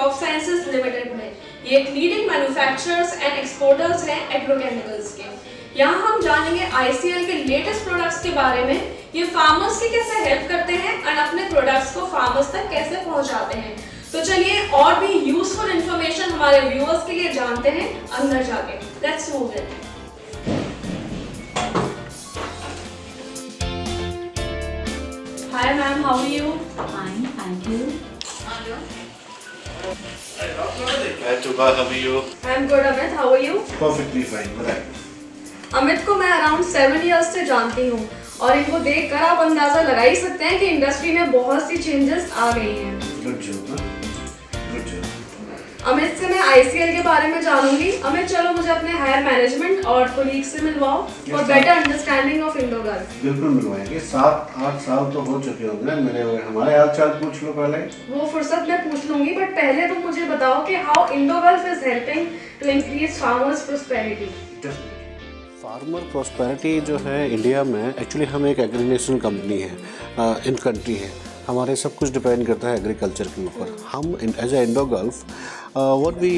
Crop sciences limited में। ये एक लीडिंग मैन्युफैक्चरर्स एंड एक्सपोर्टर्स हैं एग्रोकेमिकल्स के। यहाँ हम जानेंगे ICL के लेटेस्ट प्रोडक्ट्स के बारे में, ये फार्मर्स की कैसे हेल्प करते हैं और अपने प्रोडक्ट्स को फार्मर्स तक कैसे पहुँचाते हैं। तो चलिए और भी यूजफुल इंफॉर्मेशन हमारे व्यूअर्स के लिए जानते हैं अंदर जाके। Let's move in. Hi ma'am, how are you? Fine, thank you. Hi Tuba, how are you? I'm good Amit, how are you? Perfectly fine, बताइए। अमित को मैं अराउंड 7 इयर्स से जानती हूँ और इनको देखकर आप अंदाजा लगा ही सकते हैं कि इंडस्ट्री में बहुत सी चेंजेस आ गई हैं। Good job, huh? Good job. Amit से मैं ICL के बारे में जानूंगी। अमित चलो मुझे अपने हायर मैनेजमेंट और कोलीग से मिलवाओ फॉर बेटर अंडरस्टैंडिंग ऑफ इंडोगल्फ। बिल्कुल मिलवाएंगे। 7-8 साल तो हो चुके होंगे ना मिले हुए। हमारे हाल चाल पूछ लो पहले। वो फुर्सत में पूछ लूंगी, बट पहले तुम मुझे बताओ कि how Indogulf is helping to increase farmers prosperity. Farmer prosperity जो है इंडिया में, एक्चुअली हम एक एग्रीनेशनल कंपनी है, इन कंट्री है। हमारे सब कुछ डिपेंड करता है एग्रीकल्चर के ऊपर। हम as a Indogulf what we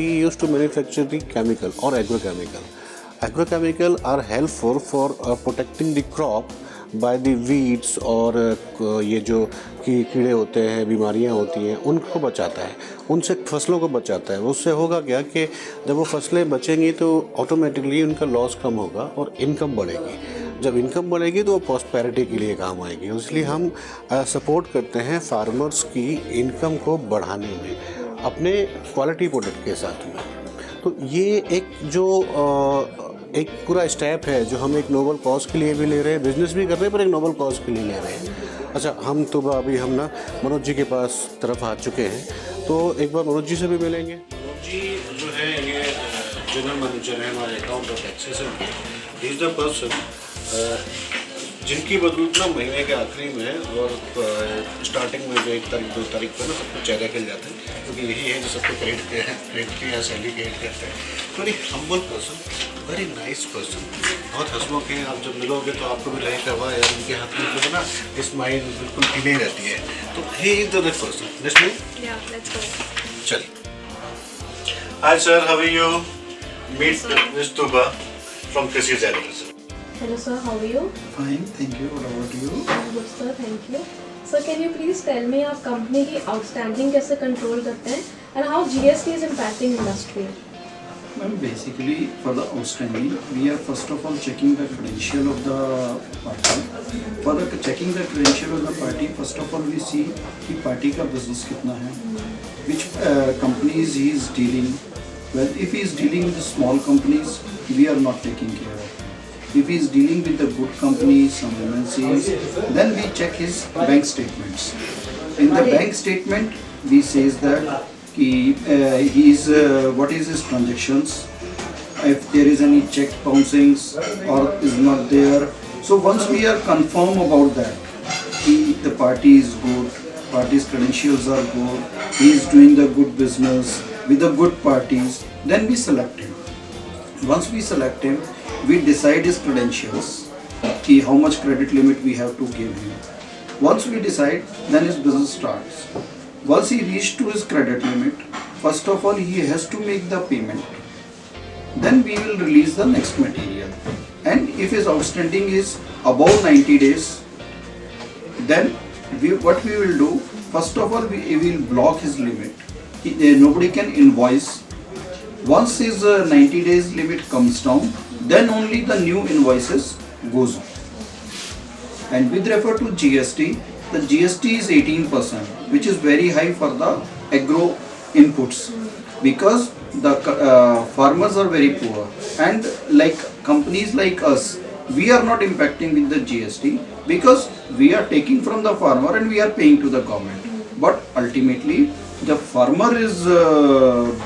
used to manufacture the chemical or agrochemical are helpful for protecting the crop by the weeds और ये जो कीड़े होते हैं, बीमारियां होती हैं, उनको बचाता है, उनसे फसलों को बचाता है। उससे होगा क्या कि जब वो फसलें बचेंगी तो ऑटोमेटिकली उनका लॉस कम होगा और इनकम बढ़ेगी। जब इनकम बढ़ेगी तो वो प्रॉस्पेरिटी के लिए काम आएगी। इसलिए हम सपोर्ट करते हैं फार्मर्स की इनकम को बढ़ाने में अपने क्वालिटी प्रोडक्ट के साथ में। तो ये एक जो एक पूरा स्टेप है जो हम एक नोबल कॉज के लिए भी ले रहे हैं, बिजनेस भी कर रहे हैं पर एक नोबल कॉज के लिए ले रहे हैं। अच्छा, हम तो अभी हम ना मनोज जी के पास तरफ आ चुके हैं, तो एक बार मनोज जी से भी मिलेंगे। मनोज जी जो है ये जनरल मैनेजर है हमारे अकाउंट ऑफ टैक्सेशन के। ही इज़ द पर्सन जिनकी बदौलत ना महीने के आखिरी में और स्टार्टिंग में जो 1 तारीख 2 तारीख पर ना सबको चेहरा खिल जाते हैं, क्योंकि यही है जो सबको क्रेडिट की या सैलरी क्रेडिट करते हैं। Very humble person, very nice person, बहुत हंसमुख हैं। आप जब मिलोगे तो आपको भी लगेगा वाह यार, उनके हाथ में जो है ना स्माइल बिल्कुल खिली रहती है। तो he is the right person. चलिए। Hi sir, how are you? Meet miss Tuba from Krishi agriculture. Hello sir, how are you? Fine, thank you. What about you? I'm good sir, thank you. Sir, can you please tell me आप company की outstanding कैसे control करते हैं and how GST is impacting industry? Ma'am, basically for the outstanding, we are first of all checking the credential of the party. For the checking the credential of the party, first of all we see कि party का business कितना है, which companies he is dealing. Well, if he is dealing with small companies, we are not taking care of. If he is dealing with the good companies, some MNCs, then we check his bank statements. In the bank statement, we says that he is what is his transactions, if there is any check bouncings or is not there. So once we are confirm about that, the party is good, party's credentials are good, he is doing the good business with the good parties, then we select him. Once we select him, we decide his credentials, how much credit limit we have to give him. Once we decide, then his business starts. Once he reaches to his credit limit, first of all he has to make the payment. Then we will release the next material. And if his outstanding is above 90 days, then what we will do, first of all we will block his limit. Nobody can invoice. Once his 90 days limit comes down, then only the new invoices goes on. And with refer to GST, the GST is 18%, which is very high for the agro inputs, because the farmers are very poor, and like companies like us, we are not impacting with the GST because we are taking from the farmer and we are paying to the government. But ultimately the farmer is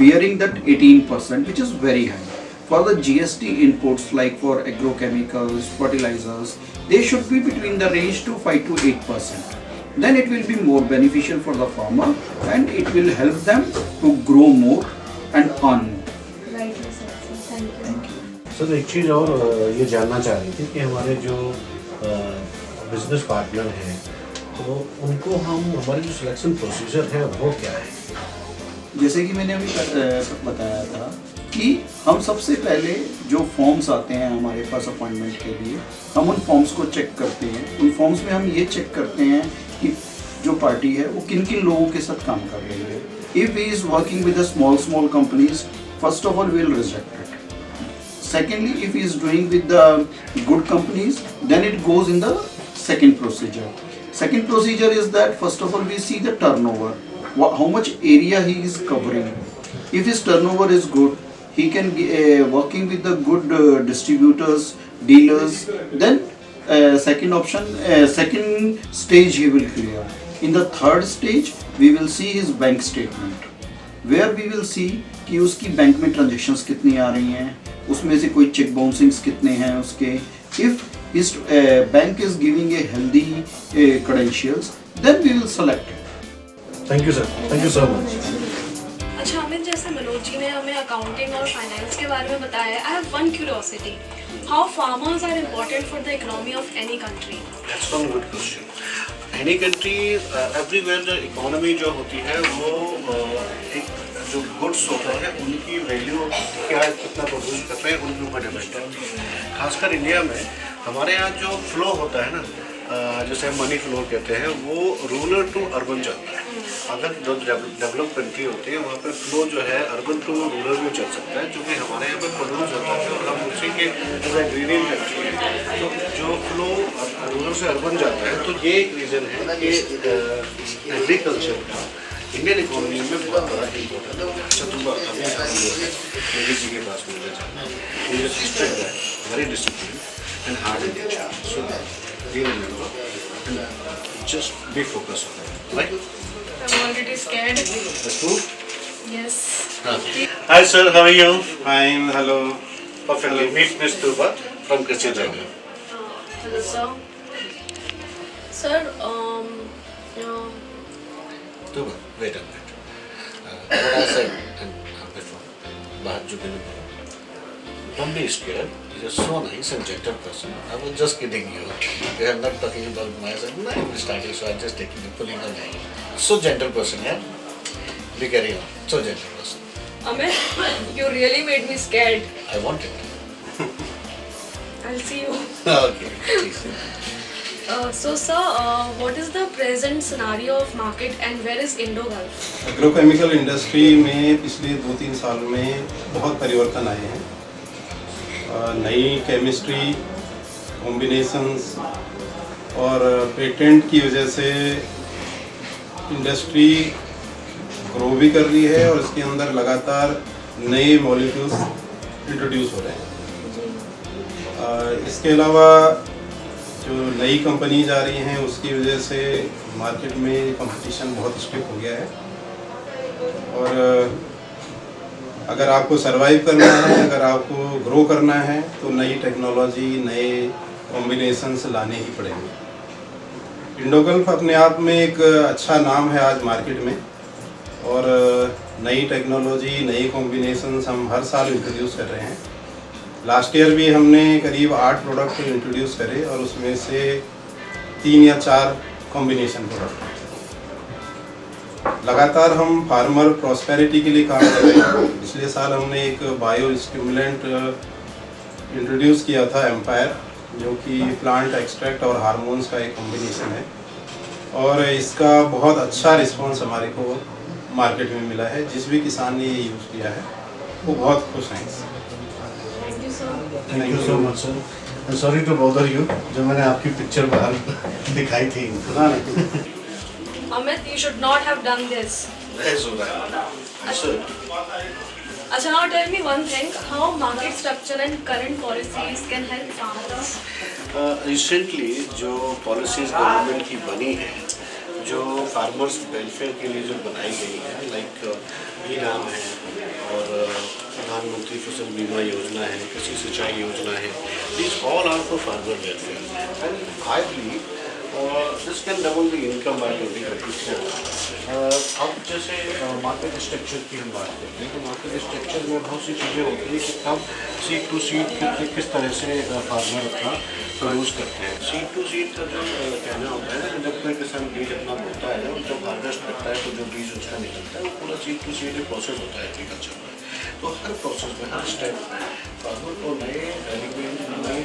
bearing that 18%, which is very high. For the GST inputs, like for agrochemicals, fertilizers, they should be between the range to 5 to 8%. Then it will be more beneficial for the farmer and it will help them to grow more and earn more. Right, sir. Thank you. Thank you. Sir एक चीज़ और ये जानना चाह रही थी कि हमारे जो बिजनेस पार्टनर हैं, तो उनको हम, हमारी जो सिलेक्शन प्रोसीजर है वो क्या है? जैसे कि मैंने अभी बताया था कि हम सबसे पहले जो फॉर्म्स आते हैं हमारे पास अपॉइंटमेंट के लिए, हम उन फॉर्म्स को चेक करते हैं। उन फॉर्म्स में हम ये चेक करते हैं कि जो पार्टी है वो किन किन लोगों के साथ काम कर रही है। If he is working with small companies, first of all we will reject it. Secondly, if he is doing with the good companies, then it goes in the second procedure. Second procedure is that first of all we see the turnover, how much area he is covering. If his turnover is good, he can be working with the good distributors, dealers. Then second stage he will clear. In the third stage, we will see his bank statement, where we will see कि उसकी bank में transactions कितनी आ रही हैं, उसमें से कोई check बाउंसिंग्स कितने हैं उसके। If his bank is giving a healthy credentials, then we will select it. Thank you sir, thank you so much. अच्छा अमित, जैसे मनोज जी ने हमें अकाउंटिंग और फाइनेंस के बारे में बताया है, I have one curiosity, how farmers are important for the economy of any country? That's one good question. Any country, everywhere the economy जो होती है वो एक जो गुड्स होते हैं उनकी वैल्यू क्या कितना प्रोड्यूस कर रहे हैं उनके ऊपर डिपेंड है। खासकर इंडिया में हमारे यहाँ जो फ्लो होता है ना, जैसे हम मनी फ्लो कहते हैं, वो रूरल टू अर्बन चलता है। अगर जो डेवलप कंट्री होती है वहाँ पे फ्लो जो है अर्बन टू रूरल में चल सकता है, क्योंकि हमारे यहाँ पे प्रोड्यूस होता है और हम उसी के एग्रीरियन कंट्री है, तो जो फ्लो रूरल से अर्बन जाता है, तो ये एक रीज़न है कि एग्रीकल्चर का इंडियन इकोनॉमी में बहुत बड़ा इम्पोर्टेंट है। अच्छा तुम अभी मोदी जी के पास मिलने जाना, ये सिस्टम है very discipline and hard in nature, so be remember and just be focus on it, right? I'm already scared. That's cool. Yes. Hi sir, how are you? Fine, hello. Perfectly. Meet Ms. Tubat from Christian Jungle. Hello, sir. Sir, Tubat, wait a minute. What I said before, बात जो मैंने बोला, don't be scared. You're so nice and gentle person. I was just kidding you. We are not talking about myself. No, I'm starting, so I'm just taking you, pulling on you. So gentle person, yeah. Be carry on. So gentle person. Amit, you really made me scared. I want it. I'll see you. Okay, please. So, sir, what is the present scenario of market and where is Indo-Gulf? Agrochemical industry में पिछले 2-3 साल में बहुत परिवर्तन आए हैं। नई chemistry, combinations और पेटेंट की वजह से इंडस्ट्री ग्रो भी कर रही है और इसके अंदर लगातार नए मॉलिक्यूल्स इंट्रोड्यूस हो रहे हैं। इसके अलावा जो नई कंपनीज आ रही हैं उसकी वजह से मार्केट में कंपटीशन बहुत स्ट्रिक्ट हो गया है और अगर आपको सरवाइव करना है, अगर आपको ग्रो करना है तो नई टेक्नोलॉजी, नए कॉम्बिनेशंस लाने ही पड़ेंगे। इंडोगल्फ अपने आप में एक अच्छा नाम है आज मार्केट में और नई टेक्नोलॉजी, नई कॉम्बिनेशंस हम हर साल इंट्रोड्यूस कर रहे हैं। लास्ट ईयर भी हमने करीब 8 प्रोडक्ट इंट्रोड्यूस करे और उसमें से 3 या 4 कॉम्बिनेशन प्रोडक्ट। लगातार हम फार्मर प्रॉस्पेरिटी के लिए काम कर रहे हैं। पिछले साल हमने एक बायो स्टिमुलेंट इंट्रोड्यूस किया था, एम्पायर, जो कि प्लांट एक्सट्रैक्ट और हार्मोन्स का एक कॉम्बिनेशन है और इसका बहुत अच्छा रिस्पांस हमारे को मार्केट में मिला है। जिस भी किसान ने ये यूज़ किया है वो बहुत खुश हैं इससे। Thank you, sir. Thank you so much, sir. I'm sorry to bother you. जो मैंने आपकी पिक्चर बाहर दिखाई थी। Amit, you should not have done this. नहीं सुना है। Sir, Acha, now tell me one thing, how market structure and current policies can help farmers? Recently जो पॉलिसीज गवर्नमेंट की बनी है, जो फार्मर्स वेलफेयर के लिए जो बनाई गई है, लाइक ई नाम है और प्रधानमंत्री फसल बीमा योजना है, कृषि सिंचाई योजना है, these all are for farmer welfare and I believe और this can double the income by 2024। अब जैसे मार्केट स्ट्रक्चर की हम बात करते हैं तो मार्केट स्ट्रक्चर में बहुत सी चीज़ें होती हैं कि हम सीड टू सीड किस तरह से फार्मर अपना प्रोड्यूस करते हैं। सीड टू सीड का जो कहना होता है ना, जब कोई किसान बीज अपना बोता है और जब हार्वेस्ट करता है तो जो बीज उसका निकलता है वो पूरा सीड टू सीड प्रोसेस होता है एग्रीकल्चर में। तो हर प्रोसेस में, हर स्टेप में फार्मर को नई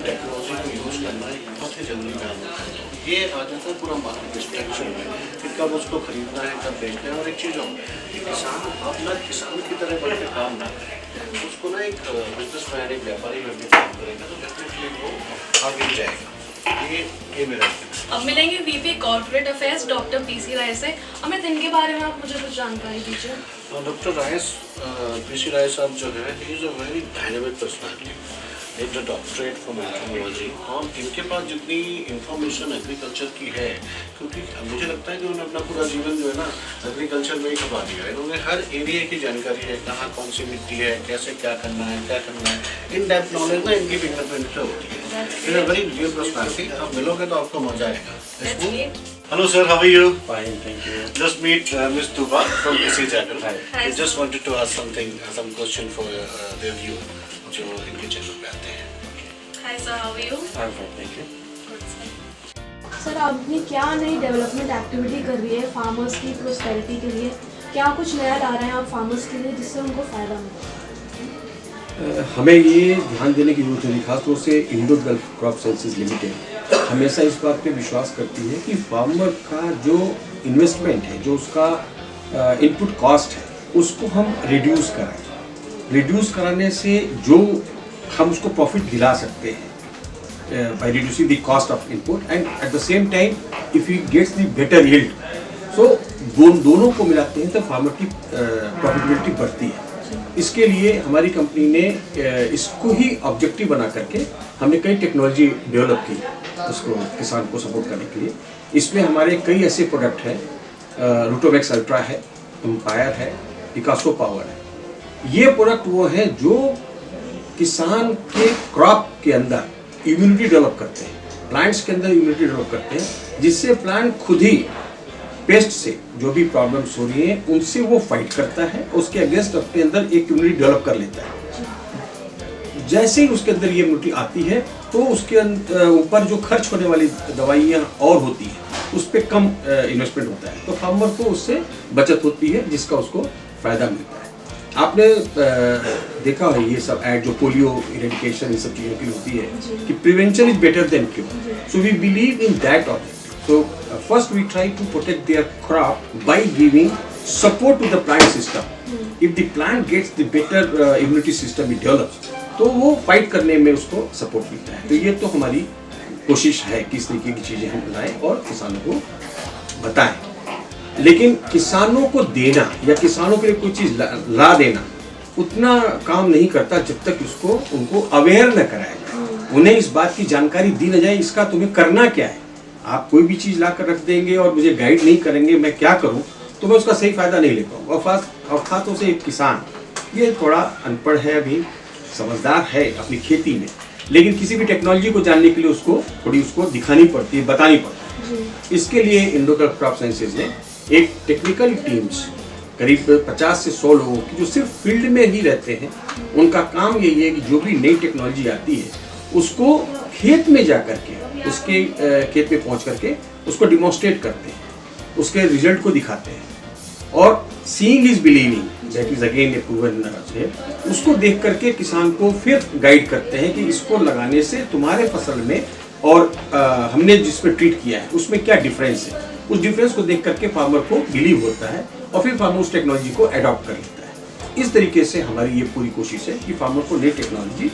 टेक्नोलॉजी को यूज़ करना एक बहुत ही जरूरी काम होता है। तो ये आ जाता है पूरा मार्केट स्ट्रक्चर में कि कब उसको खरीदना है, कब बेचना है। और एक चीज़ और कि किसान अपना किसान की तरह बढ़ के काम ना करे, उसको ना एक बिजनेसमैन, एक व्यापारी बन के काम करेगा तो डेफिनेटली वो आगे जाएगा। ये मेरा। अब मिलेंगे VP corporate affairs doctor PC Rai से। अमित, इनके बारे में आप मुझे कुछ जानकारी दीजिए। डॉक्टर राइस, पीसी राय साहब जो है, he is a very dynamic personality, एक डॉक्टरेट फ्रॉम एंथ्रोपोलॉजी। और इनके पास जितनी इंफॉर्मेशन एग्रीकल्चर की है, क्योंकि मुझे लगता है कि उन्होंने अपना पूरा जीवन जो है ना एग्रीकल्चर में ही खपा दिया। इन्होंने हर एरिया की जानकारी है, कहाँ कौन सी मिट्टी है, कैसे क्या करना है, इन डेप्थ नॉलेज ना इनकी फिंगरप्रिंट पे होती है। It's a very real personality. आप मिलोगे तो आपको मजा आएगा। Hello sir, how are you? Fine, thank you. Just meet Ms. Tuba from PC Channel. Hi. I just wanted to ask some question for their view, जो इनके channel पे आते हैं। Hi sir, how are you? I'm fine, thank you. Sir, आपने क्या नई development activity कर रही है फार्मर्स की प्रोस्पेरिटी के लिए? क्या कुछ नया ला रहे हैं आप फार्मर्स के लिए जिससे उनको फ़ायदा मिले? हमें ये ध्यान देने की जरूरत है, खासतौर से Indo gulf crop sciences limited हमेशा इस बात पे विश्वास करती है कि फार्मर का जो इन्वेस्टमेंट है, जो उसका इनपुट कॉस्ट है, उसको हम रिड्यूस कराएं। रिड्यूस कराने से जो हम उसको प्रॉफिट दिला सकते हैं by reducing the cost of input and at the same time if he gets the better yield, so दोनों को मिलाते हैं तो फार्मर की प्रॉफिटेबिलिटी बढ़ती है। इसके लिए हमारी कंपनी ने इसको ही ऑब्जेक्टिव बना करके हमने कई टेक्नोलॉजी डेवलप की उसको किसान को सपोर्ट करने के लिए। इसमें हमारे कई ऐसे प्रोडक्ट हैं, रूटोमैक्स अल्ट्रा है, एम्पायर है, पिकासो पावर है। ये प्रोडक्ट वो है जो किसान के क्रॉप के अंदर इम्यूनिटी डेवलप करते हैं, प्लांट्स के अंदर इम्यूनिटी डेवलप करते हैं, जिससे प्लांट खुद ही पेस्ट से जो भी प्रॉब्लम्स हो रही हैं उनसे वो फाइट करता है, उसके अगेंस्ट अपने अंदर एक इम्यूनिटी डेवलप कर लेता है। जैसे ही उसके अंदर ये इम्यूनिटी आती है तो उसके ऊपर जो खर्च होने वाली दवाइयाँ और होती हैं उस पर कम इन्वेस्टमेंट होता है, तो फार्मर को उससे बचत होती है जिसका उसको फ़ायदा मिलता है। आपने देखा है ये सब ऐड जो पोलियो इरेडिकेशन इन सब चीज़ों की होती है कि prevention is better than cure, so we believe in that object. So first we try to protect their crop by giving support to the plant system. If the plant gets the better immunity system it develops, तो वो fight करने में उसको support मिलता है। तो ये तो हमारी कोशिश है कि इस तरीके की चीज़ें हम बनाएं और किसानों को बताएं। लेकिन किसानों को देना या किसानों के लिए कोई चीज़ ला देना उतना काम नहीं करता जब तक उसको उनको अवेयर न कराए, उन्हें इस बात की जानकारी दी न जाए इसका तुम्हें करना क्या है। आप कोई भी चीज़ ला कर रख देंगे और मुझे गाइड नहीं करेंगे मैं क्या करूं, तो मैं उसका सही फ़ायदा नहीं ले पाऊँगा। और खासतौर से एक किसान ये थोड़ा अनपढ़ है, अभी समझदार है अपनी खेती में, लेकिन किसी भी टेक्नोलॉजी को जानने के लिए उसको दिखानी पड़ती है, बतानी पड़ती है। इसके लिए इंडो गल्फ क्रॉप साइंसेज ने एक टेक्निकल टीम्स करीब 50 से 100 लोगों की जो सिर्फ फील्ड में ही रहते हैं, उनका काम यही है कि जो भी नई टेक्नोलॉजी आती है उसको खेत में जा करके उसके खेत में पहुंच करके उसको डिमॉन्स्ट्रेट करते हैं, उसके रिजल्ट को दिखाते हैं। और seeing is believing, that is again A proven है। उसको देख करके किसान को फिर गाइड करते हैं कि इसको लगाने से तुम्हारे फसल में और हमने जिसमें ट्रीट किया है उसमें क्या डिफरेंस है। उस डिफरेंस को देख करके फार्मर को बिलीव होता है और फिर फार्मर उस टेक्नोलॉजी को अडॉप्ट कर लेता है। इस तरीके से हमारी ये पूरी कोशिश है कि फार्मर को नई टेक्नोलॉजी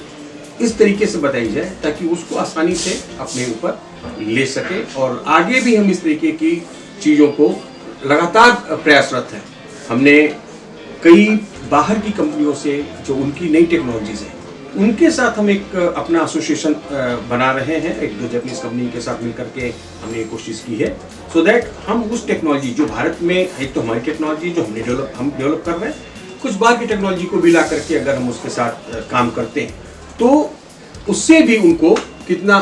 इस तरीके से बताई जाए ताकि उसको आसानी से अपने ऊपर ले सके। और आगे भी हम इस तरीके की चीज़ों को लगातार प्रयासरत हैं। हमने कई बाहर की कंपनियों से जो उनकी नई टेक्नोलॉजीज़ हैं उनके साथ हम एक अपना एसोसिएशन बना रहे हैं, एक दो जापानीज कंपनी के साथ मिलकर के हमने ये कोशिश की है, सो दैट हम उस टेक्नोलॉजी जो भारत में एक तो हमारी टेक्नोलॉजी जो हम डेवलप कर रहे हैं, कुछ बाहर की टेक्नोलॉजी को भी ला करके अगर हम उसके साथ काम करते हैं तो उससे भी उनको कितना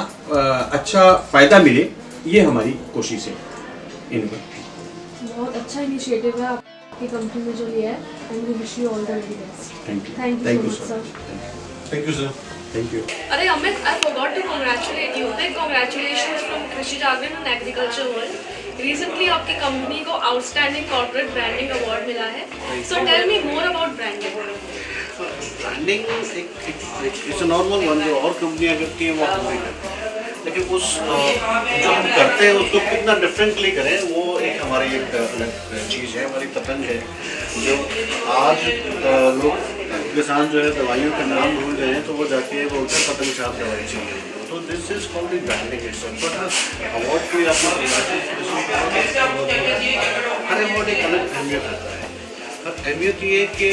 अच्छा फ़ायदा मिले ये हमारी कोशिश है इनका। बहुत अच्छा इनिशिएटिव है आपकी कंपनी ने जो लिया है and we wish you all the very best. Thank you sir. Thank you sir. Thank you. अरे Amit, I forgot to congratulate you. Big congratulations from Krishi Jagran and Agriculture World. Recently आपकी company को outstanding corporate branding award मिला है. So tell me more about branding. Branding एक normal one जो और कंपनियां करती हैं वो हम नहीं करते, लेकिन उस जो हम करते हैं उसको कितना डिफरेंटली करें वो एक हमारी एक अलग चीज़ है, हमारी पतंग है। जो आज लोग किसान जो है दवाइयों के नाम भूल गए हैं तो वो जाके बोलते हैं पतंग साहब दवाई चाहिए, तो this is called the branding itself. But award की आपने हर अवार्ड एक अलग अहमियत रहता है। हर अहमियत ये कि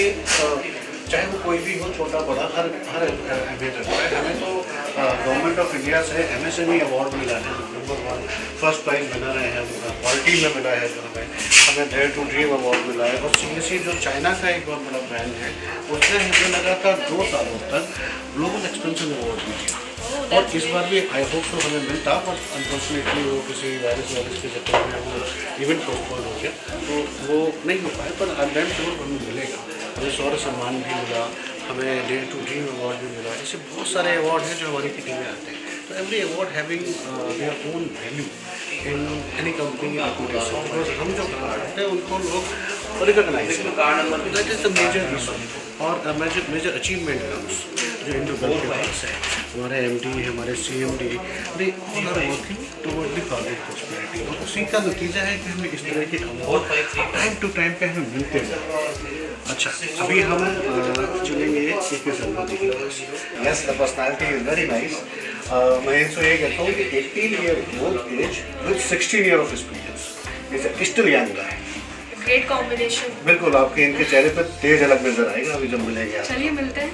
चाहे वो कोई भी हो, छोटा बड़ा, हर अहमियत रहता है। हमें तो गवर्नमेंट ऑफ इंडिया से MSME अवार्ड मिला है, नंबर 1 फर्स्ट प्राइज विनर है, क्वालिटी में मिला है जो हमें डेयर टू ड्रीम अवार्ड मिला है। और CSC जो चाइना का एक बहुत बड़ा ब्रांड है उसने हमें लगातार 2 सालों तक ग्लोबल एक्सपेंशन अवार्ड भी दिया, और इस बार भी आई होप तो हमें मिलता, बट अनफॉर्चुनेटली वो किसी वायरस के चक्कर में वो इवेंट पोस्टपोन हो गया तो वो नहीं हो पाए। पर आई एम श्योर हमें मिलेगा। हमें शौर्य सम्मान भी मिला, हमें डेयर टू ड्रीम अवार्ड भी मिला। ऐसे बहुत सारे अवार्ड हैं जो हमारी किटी में आते हैं। तो every award having their own value in any company reputation, because हम जो करते हैं उनको लोग रिकॉग्नाइज करते, that is the major reason. और मेजर अचीवमेंट कम्स जो इंडो गल्फ के पास है, हमारे MD हमारे CMD they all are working toward the farming prosperity, और उसी का नतीजा है कि हमें इस तरह के अवार्ड टाइम टू टाइम पे हमें मिलते हैं। अच्छा, अभी हम चलेंगे KK शर्मा जी के पास। Yes, the personality is very nice. मैं इनसे ये कहता हूँ कि 18 year old age with 16 year of experience is still young guy. Great combination. बिल्कुल, आपके इनके चेहरे पर तेज अलग नजर आएगा अभी जब मिलेंगे आप। चलिए मिलते हैं।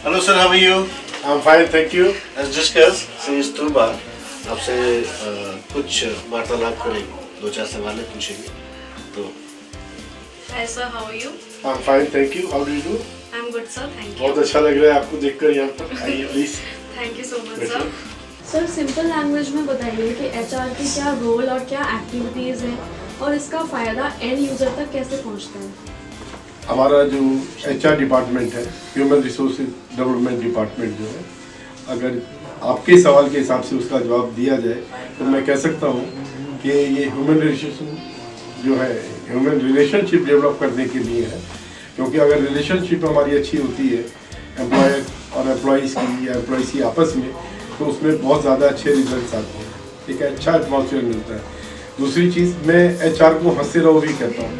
Hello sir, how are you? I am fine, thank you. As discuss since Tulba आपसे कुछ वार्तालाप करेंगे, 2-4 सवाल पूछेंगे। तो Hi sir, how are you? I am fine, thank you. How do you do? I'm good sir, thank you. बहुत अच्छा लग रहा है आपको देखकर यहाँ पर। आइए please. Thank you so much sir. Sir simple language में बताइए कि HR की क्या रोल और क्या एक्टिविटीज़ हैं और इसका फ़ायदा एंड यूज़र तक कैसे पहुंचता है? हमारा जो HR डिपार्टमेंट है, ह्यूमन रिसोर्सेज डेवलपमेंट डिपार्टमेंट जो है, अगर आपके सवाल के हिसाब से उसका जवाब दिया जाए तो मैं कह सकता हूँ कि ये ह्यूमन रिलेशनशिप डेवलप करने के लिए है। क्योंकि अगर रिलेशनशिप हमारी अच्छी होती है एम्प्लॉयर और एम्प्लॉइज़ की या एम्प्लॉइज़ की आपस में, तो उसमें बहुत ज़्यादा अच्छे रिजल्ट्स आते हैं, एक अच्छा एटमॉस्फेयर मिलता है। दूसरी चीज़, मैं HR को हंसते रहो भी कहता हूँ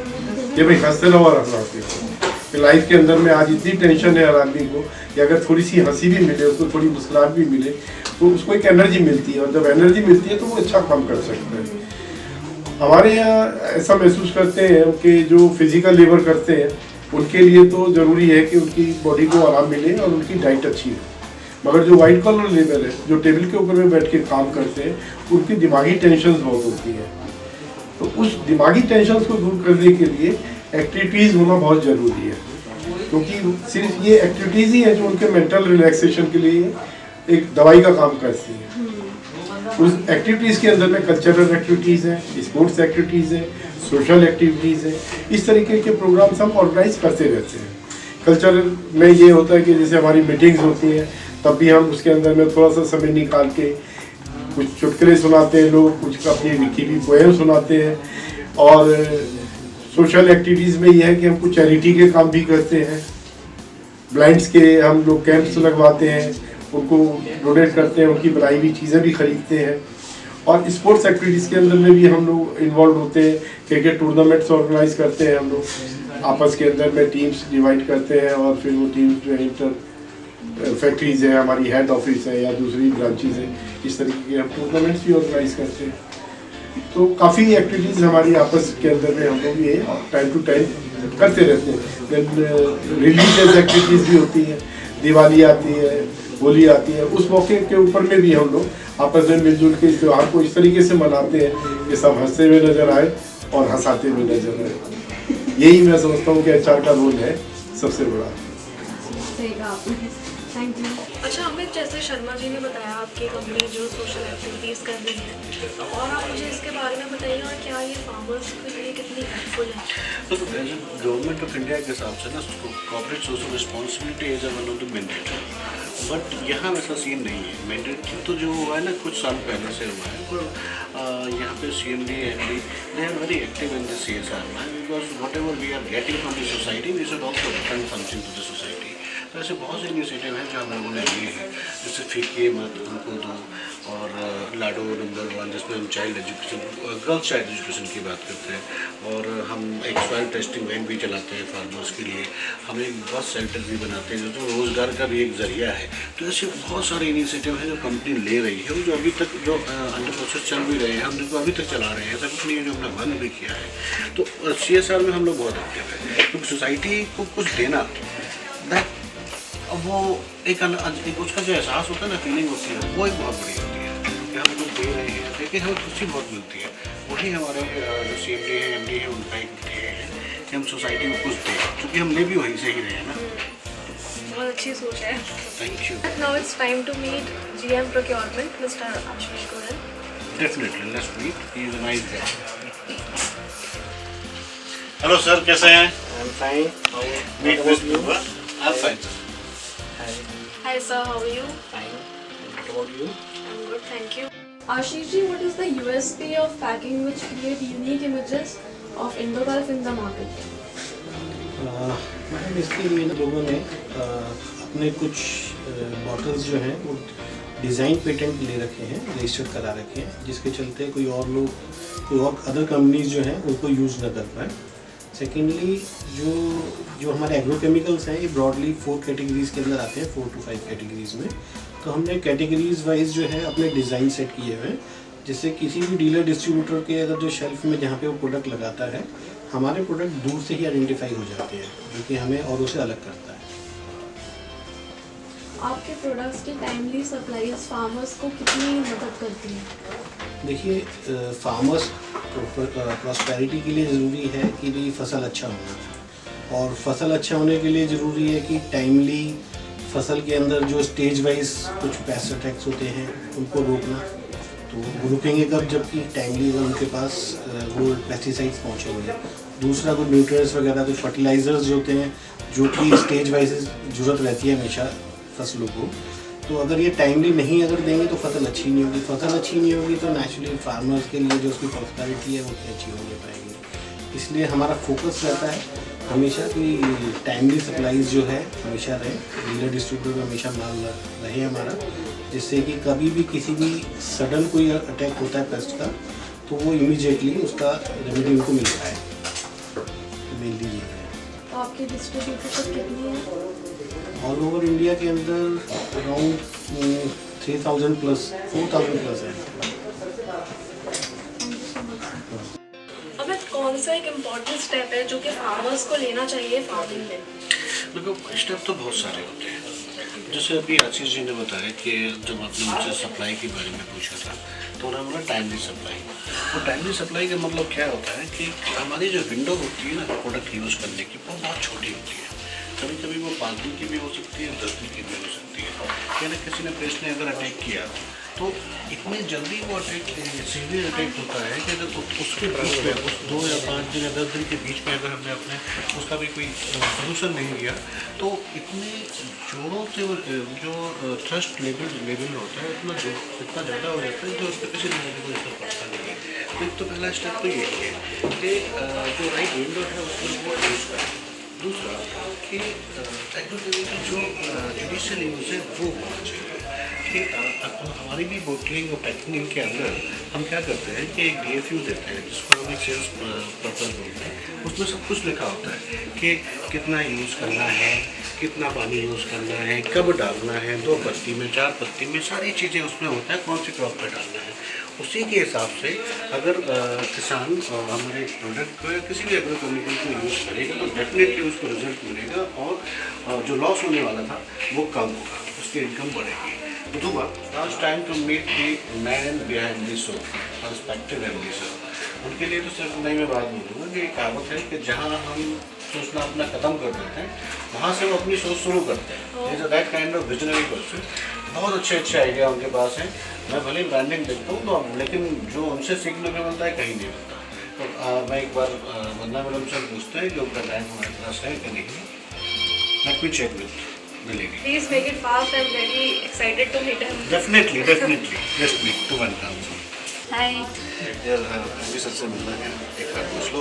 कि भाई हंसते रहो और हंसाते रहो। कि लाइफ के अंदर में आज इतनी टेंशन है हर आदमी को कि अगर थोड़ी सी हंसी भी मिले, उसको थोड़ी मुस्कुराहट भी मिले, तो उसको एक एनर्जी मिलती है, और जब एनर्जी मिलती है तो वो अच्छा काम कर सकता है। हमारे यहाँ ऐसा महसूस करते हैं कि जो फिजिकल लेबर करते हैं उनके लिए तो ज़रूरी है कि उनकी बॉडी को आराम मिले और उनकी डाइट अच्छी हो, मगर जो वाइट कॉलर लेबर है, जो टेबल के ऊपर में बैठ के काम करते हैं, उनकी दिमागी टेंशन बहुत होती है। तो उस दिमागी टेंशन को दूर करने के लिए एक्टिविटीज़ होना बहुत ज़रूरी है, क्योंकि सिर्फ ये एक्टिविटीज़ ही है जो उनके मेंटल रिलैक्सेशन के लिए एक दवाई का काम करती है। उस एक्टिविटीज़ के अंदर में कल्चरल एक्टिविटीज़ हैं, स्पोर्ट्स एक्टिविटीज़ हैं, सोशल एक्टिविटीज़ हैं, इस तरीके के प्रोग्राम्स हम ऑर्गेनाइज करते रहते हैं। कल्चरल में ये होता है कि जैसे हमारी मीटिंग्स होती हैं, तब भी हम उसके अंदर में थोड़ा सा समय निकाल के कुछ चुटकुले सुनाते हैं लोग, कुछ अपनी लिखी हुई पोएम सुनाते हैं। और सोशल एक्टिविटीज़ में ये है कि हम कुछ चैरिटी के काम भी करते हैं। ब्लाइंड्स के हम लोग कैंप्स लगवाते हैं, उनको डोनेट करते हैं, उनकी बनाई हुई चीज़ें भी खरीदते हैं। और स्पोर्ट्स एक्टिविटीज़ के अंदर में भी हम लोग इन्वॉल्व होते हैं। क्रिकेट टूर्नामेंट्स ऑर्गेनाइज करते हैं हम लोग, आपस के अंदर में टीम्स डिवाइड करते हैं, और फिर वो टीम्स जो है इंटर फैक्ट्रीज है, हमारी हेड ऑफिस है या दूसरी ब्रांचेज है, इस तरीके के हम टूर्नामेंट्स भी ऑर्गेनाइज करते हैं। तो काफ़ी एक्टिविटीज़ हमारी आपस के अंदर में हम लोग ये टाइम टू टाइम करते रहते हैं। रिलीजियस एक्टिविटीज़ भी होती हैं, दिवाली आती है, होली आती है, उस मौके के ऊपर में भी हम लोग आपस में मिलजुल के इस त्यौहार को इस तरीके से मनाते हैं कि सब हंसते हुए नजर आए और हंसाते हुए नजर आए। यही मैं समझता हूँ कि HR का रोल है सबसे बड़ा। सही कहा आपने। Thank you. अच्छा अमित, जैसे शर्मा जी ने बताया आपकी कंपनी जो सोशल एक्टिविटीज़ कर रही है, और आप मुझे इसके बारे में बताइए, और क्या ये फार्मर्स के लिए कितनी हेल्पफुल है? तो गवर्नमेंट ऑफ इंडिया के हिसाब से ना corporate social responsibility is one of the mandatory, but यहाँ वैसा सीन नहीं है। मैंडेटरी तो जो हुआ है ना कुछ साल पहले से हुआ है, पर यहाँ पे CMD MD they are very active in the CSR, because whatever we are getting from the society we should also return something to the society. तो ऐसे बहुत से इनिशिएटिव हैं जो हम लोगों ने लिए हैं, जैसे फीके मत हमको दो, और लाडो नंबर 1 जिसमें हम child education, girls child education की बात करते हैं, और हम एक सॉइल टेस्टिंग वैन भी चलाते हैं फार्मर्स के लिए, हम एक बस सेंटर भी बनाते हैं जो रोज़गार का भी एक जरिया है। तो ऐसे बहुत सारे इनिशिएटिव हैं जो कंपनी ले रही है, जो अभी तक जो अंडर प्रोसेस चल भी रहे हैं, हम जिनको अभी तक चला रहे हैं, ऐसा कुछ नहीं है जो हमने बंद भी किया है। तो CSR में हम लोग बहुत एक्टिव हैं, क्योंकि सोसाइटी को कुछ देना दैट वो एक उसका जो एहसास होता है ना, फीलिंग होती है, वो एक बहुत बड़ी होती है कि हम लोग दे रहे हैं, लेकिन हमें खुशी बहुत मिलती है। वही हमारे जो CMD है MD है उनका एक ध्येय है कि हम सोसाइटी को कुछ दें, क्योंकि हम ले भी वहीं से ही रहे हैं ना। बहुत अच्छी सोच है। Thank you. Now it's time to meet GM procurement mister Ashish Goyal. Definitely let's meet, he is a nice guy. Hello sir, कैसे हैं? I am fine. Meet with you. I am fine sir. Hi sir, how are you? Fine. What about you? I'm good, thank you. Ashish ji, what is the USP of packing which create unique images of Indogulf in the market? Madam इसके लिए लोगों ने अपने कुछ bottles जो हैं वो design patent ले रखे हैं, रजिस्टर्ड करा रखे हैं, जिसके चलते कोई और लोग, कोई और अदर कंपनीज जो हैं उनको यूज़ न कर पाए। सेकेंडली जो हमारे एग्रोकेमिकल्स हैं ये ब्रॉडली 4 कैटेगरीज़ के अंदर आते हैं, 4 to 5 कैटेगरीज़ में। तो हमने कैटेगरीज वाइज जो है अपने डिज़ाइन सेट किए हुए हैं, जिससे किसी भी डीलर डिस्ट्रीब्यूटर के अगर जो शेल्फ में जहाँ पे वो प्रोडक्ट लगाता है, हमारे प्रोडक्ट दूर से ही आइडेंटिफाई हो जाते हैं, जो कि हमें औरों से अलग करता है। आपके प्रोडक्ट्स की टाइमली सप्लाईज फार्मर्स को कितनी मदद करती है? देखिए, फार्मर्स प्रॉस्पेरिटी के लिए ज़रूरी है कि भी फसल अच्छा होना, और फसल अच्छा होने के लिए ज़रूरी है कि टाइमली फसल के अंदर जो स्टेज वाइज कुछ पेस्ट अटैक्स होते हैं उनको रोकना। तो वो रुकेंगे कब? जबकि टाइमली अगर उनके पास वो पेस्टिसाइड्स पहुँचेंगे। दूसरा, कुछ न्यूट्रिएंट्स वगैरह, कुछ फर्टिलाइजर्स जो होते हैं जो कि स्टेज वाइज ज़रूरत रहती है हमेशा फसलों को, तो अगर ये टाइमली नहीं अगर देंगे तो फसल अच्छी नहीं होगी। फसल अच्छी नहीं होगी तो नेचुरली फार्मर्स के लिए जो उसकी प्रॉस्पेरिटी है वो उतनी अच्छी हो नहीं पाएगी। इसलिए हमारा फोकस रहता है हमेशा कि टाइमली सप्लाईज जो है हमेशा रहे, डीलर डिस्ट्रीब्यूटर में हमेशा माल रहे हमारा, जिससे कि कभी भी किसी भी सडन कोई अटैक होता है पेस्ट का तो वो इमीडिएटली उसका रेमेडी उनको मिल पाए। मेनली ये है। तो आपकी डिस्ट्रीब्यूटरशिप कितनी है? ऑल ओवर इंडिया के अंदर अराउंड 3000 प्लस 4000 प्लस है। अमित, कौन सा एक इम्पॉर्टेंट स्टेप है जो कि फार्मर्स को लेना चाहिए फार्मिंग में? देखो, स्टेप तो बहुत सारे होते हैं। जैसे अभी आशीष जी ने बताया कि जब आपने मुझसे सप्लाई के बारे में पूछा था तो उन्होंने बोला टाइमली सप्लाई। तो टाइमली सप्लाई का मतलब क्या होता है कि हमारी जो विंडो होती है ना प्रोडक्ट यूज़ करने की, वो बहुत छोटी होती है। कभी कभी वो 5 दिन की भी हो सकती है, 10 दिन की भी हो सकती है। यानी किसी ने पेस्ट ने अगर अटैक किया तो इतनी जल्दी वो अटैक सीवियर अटैक होता है कि अगर उसके बीच में उस 2 या 5 दिन या 10 दिन के बीच में अगर हमने अपने उसका भी कोई सोल्यूशन नहीं दिया तो इतने जोरों से जो थ्रस्ट लेवल होता है इतना ज़्यादा हो जाता है जो उस पर किसी तरह का कोई असर पड़ता नहीं है। तो एक तो पहला स्टेप तो यही है कि जो राइट विंडो है उसमें वो यूज़ करें। दूसरा कि एग्रोकेमिकल जो जुडिशियल यूज़ है वो होना चाहिए कि हमारी भी बोटलिंग और पैकिंग के अंदर हम क्या करते हैं कि एक DFU देते हैं जिसको हम एक सेल्स पर्पज बोलते हैं। उसमें सब कुछ लिखा होता है कि कितना यूज़ करना है, कितना पानी यूज़ करना है, कब डालना है, 2 पत्ती में 4 पत्ती में, सारी चीज़ें उसमें होता है, कौन सी क्रॉप पर डालना है। उसी के हिसाब से अगर किसान हमारे प्रोडक्ट को या किसी भी एग्रोकेमिकल को यूज़ करेगा तो डेफिनेटली उसको रिजल्ट मिलेगा और जो लॉस होने वाला था वो कम होगा, उसकी इनकम बढ़ेगी। Now it's time to meet the man behind the show, perspective MD sir. उनके लिए तो सिर्फ नहीं मैं बात बोलूँगा कि कहावत है कि जहाँ हम सोचना अपना ख़त्म कर देते हैं वहाँ से वो अपनी सोच शुरू करते हैं। Is that kind of visionary person. बहुत अच्छे आइडिया उनके पास हैं। मैं भले ही ब्रांडिंग देखता हूँ तो लेकिन जो उनसे सीखने को मिलता है कहीं नहीं मिलता। तो मैं एक बार वंदना मैडम से पूछते हैं कि उनका टाइम हमारे पास है कि नहीं। Let me check with the lady. Please make it fast. I'm very excited to meet him. Definitely just me to one time. Hi यार अभी सर से मिलना है, एक बार पूछ लो।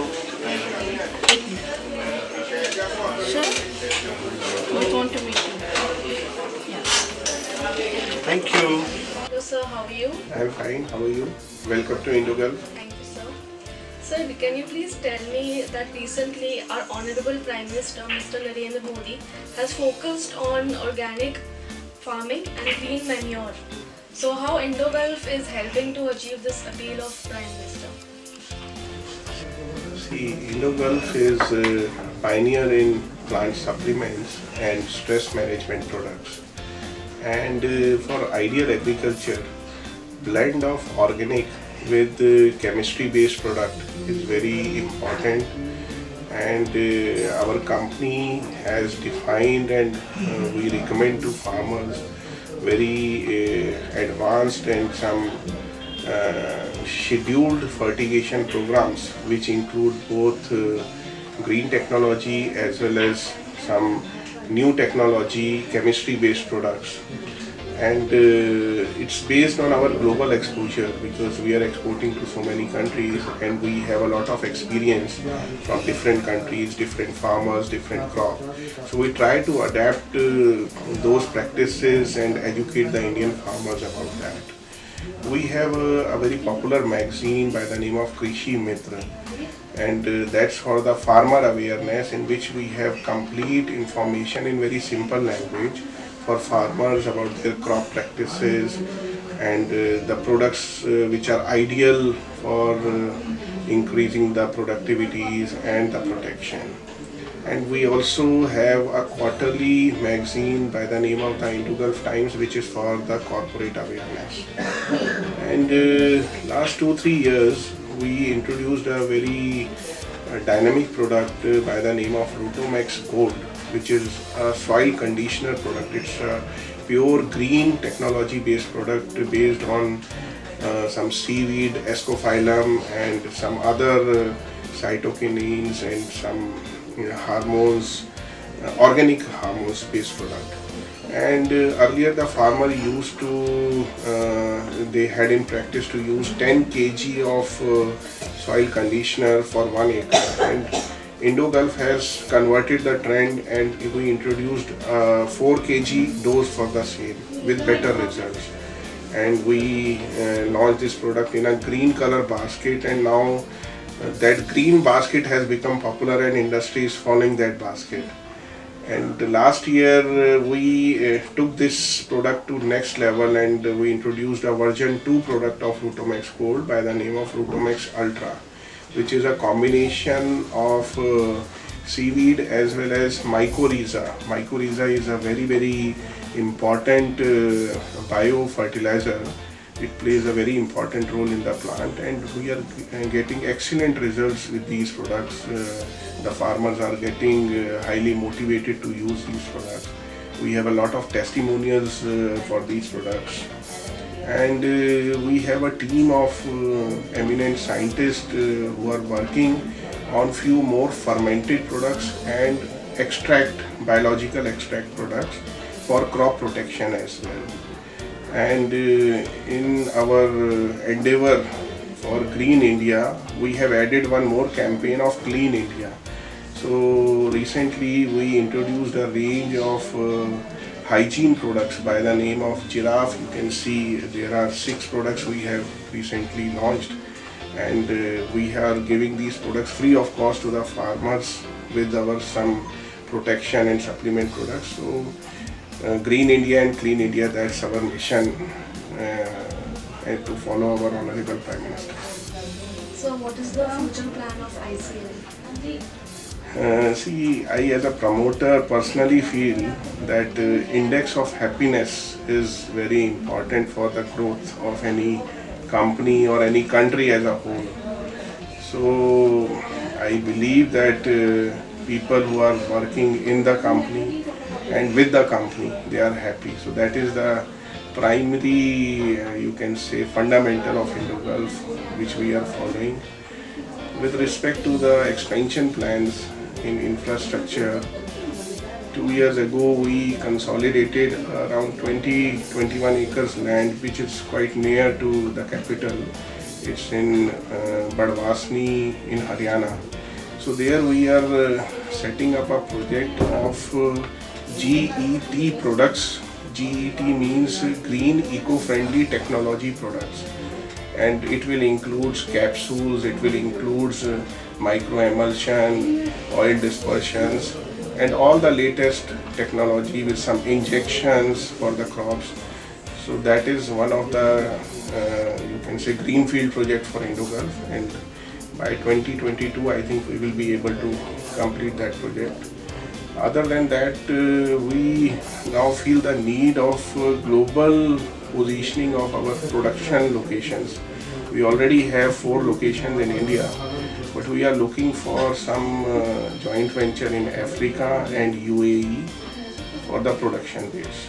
I want to meet you. Thank you. Hello sir, how are you? I'm fine. How are you? Welcome to IndoGulf. Thank you sir. Sir, can you please tell me that recently our Honorable Prime Minister Mr. Narendra Modi has focused on organic farming and green manure. So how IndoGulf is helping to achieve this appeal of Prime Minister? See, IndoGulf is a pioneer in plant supplements and stress management products. And for ideal agriculture, blend of organic with chemistry-based product is very important. And our company has defined and we recommend to farmers very advanced and some scheduled fertigation programs which include both green technology as well as some new technology, chemistry based products. And it's based on our global exposure because we are exporting to so many countries and we have a lot of experience from different countries, different farmers, different crops. So we try to adapt those practices and educate the Indian farmers about that. We have a very popular magazine by the name of Krishi Mitra, and that's for the farmer awareness, in which we have complete information in very simple language for farmers about their crop practices and the products which are ideal for increasing the productivities and the protection. And we also have a quarterly magazine by the name of the IndoGulf Times, which is for the corporate awareness. And last 2-3 years we introduced a very dynamic product by the name of Rutomax Gold, which is a soil conditioner product. It's a pure green technology based product based on some seaweed, Ascophyllum and some other cytokinins and some hormones, organic hormones based product. And earlier the farmer used to, they had in practice to use 10 kg of soil conditioner for 1 acre. And IndoGulf has converted the trend and we introduced 4 kg dose for the same with better results. And we launched this product in a green color basket, and now that green basket has become popular and industry is following that basket. And last year we took this product to next level and we introduced a version 2 product of Rutomax Gold by the name of Rutomax Ultra, which is a combination of seaweed as well as mycorrhiza. Mycorrhiza is a very important biofertilizer. It plays a very important role in the plant, and we are getting excellent results with these products. The farmers are getting highly motivated to use these products. We have a lot of testimonials for these products, and we have a team of eminent scientists who are working on few more fermented products and biological extract products for crop protection as well. And in our endeavor for Green India, we have added one more campaign of Clean India. So recently we introduced a range of hygiene products by the name of Giraffe. You can see there are 6 products we have recently launched, and we are giving these products free of cost to the farmers with our some protection and supplement products. So Green India and Clean India, that's our mission, and to follow our Honorable Prime Minister. So what is the future plan of ICL? See, I as a promoter personally feel that index of happiness is very important for the growth of any company or any country as a whole. So I believe that people who are working in the company and with the company, they are happy. So that is the primary, you can say, fundamental of Indogulf, which we are following. With respect to the expansion plans in infrastructure, 2 years ago we consolidated around 21 acres land, which is quite near to the capital. It's in Badwasni in Haryana. So there we are setting up a project of GET products. GET means Green Eco-Friendly Technology products. And it will include capsules, it will include microemulsion, oil dispersions, and all the latest technology with some injections for the crops. So that is one of the, you can say, greenfield project for Indogulf, and by 2022 I think we will be able to complete that project. Other than that, we now feel the need of global positioning of our production locations. We already have 4 locations in India, but we are looking for some joint venture in Africa and UAE for the production base.